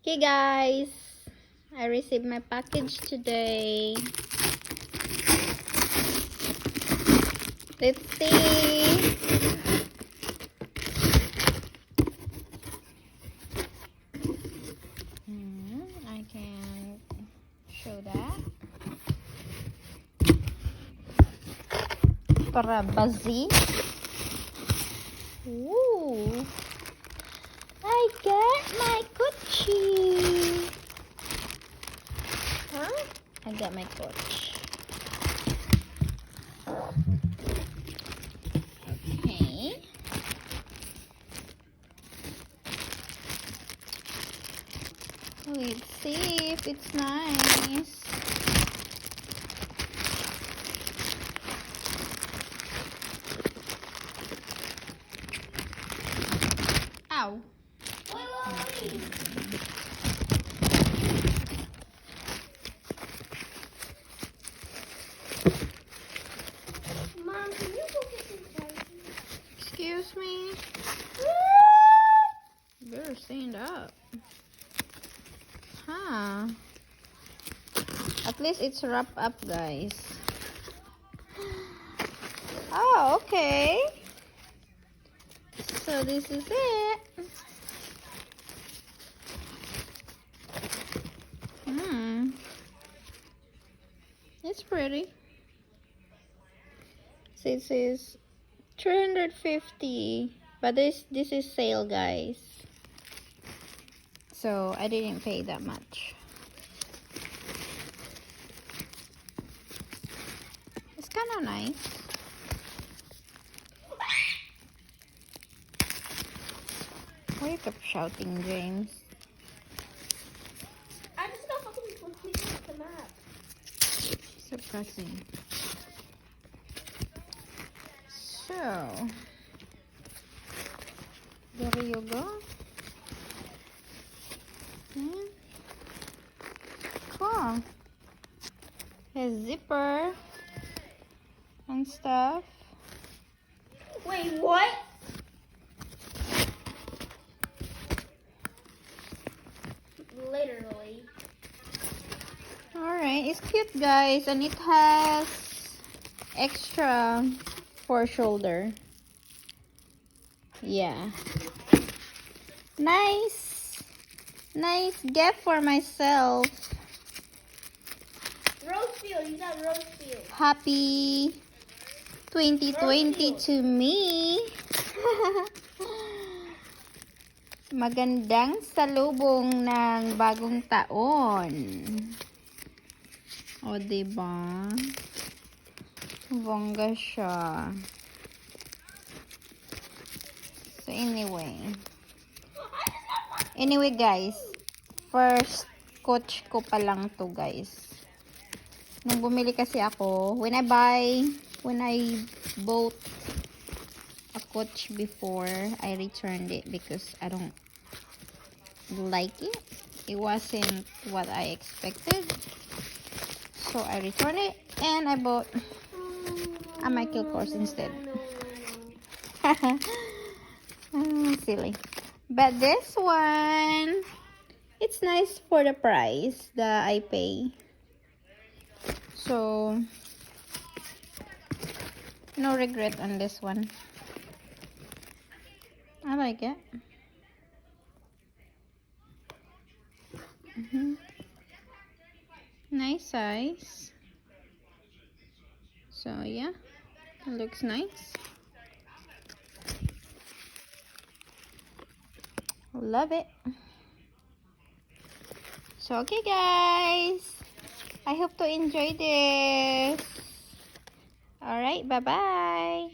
Okay guys, I received my package today. Let's see. I can show that. Para bazi. Ooh. I got my Gucci. Huh? I got my Gucci. Okay. Let's see if it's nice. Ow. Mom, can you go get some Sharpies? Excuse me. Better stand up. Huh. At least it's wrapped up, guys. Oh, okay. So this is it. It's pretty. So it says 350, but this is sale, guys. So I didn't pay that much. It's kind of nice. Why you kept shouting, James? I just got fucking completely off the map. Suppressing. So there you go. Cool. Has zipper and stuff. Wait, what? Literally. Alright, it's cute, guys, and it has extra for shoulder. Yeah. Nice gift for myself. Rosefield, you got Rosefield. Happy 2020 to me. Magandang salubong ng bagong taon. O, diba? Bongga siya. So, anyway guys, first coach ko pa lang to, guys. Nung bumili kasi ako, when I bought a coach before, I returned it because I don't like it. It wasn't what I expected. So I returned it and I bought a Michael Kors instead. Silly. But this one, it's nice for the price that I pay. So no regret on this one. I like it. Nice size. So yeah, it looks nice. Love it. So okay guys, I hope to enjoy this. Alright, bye bye.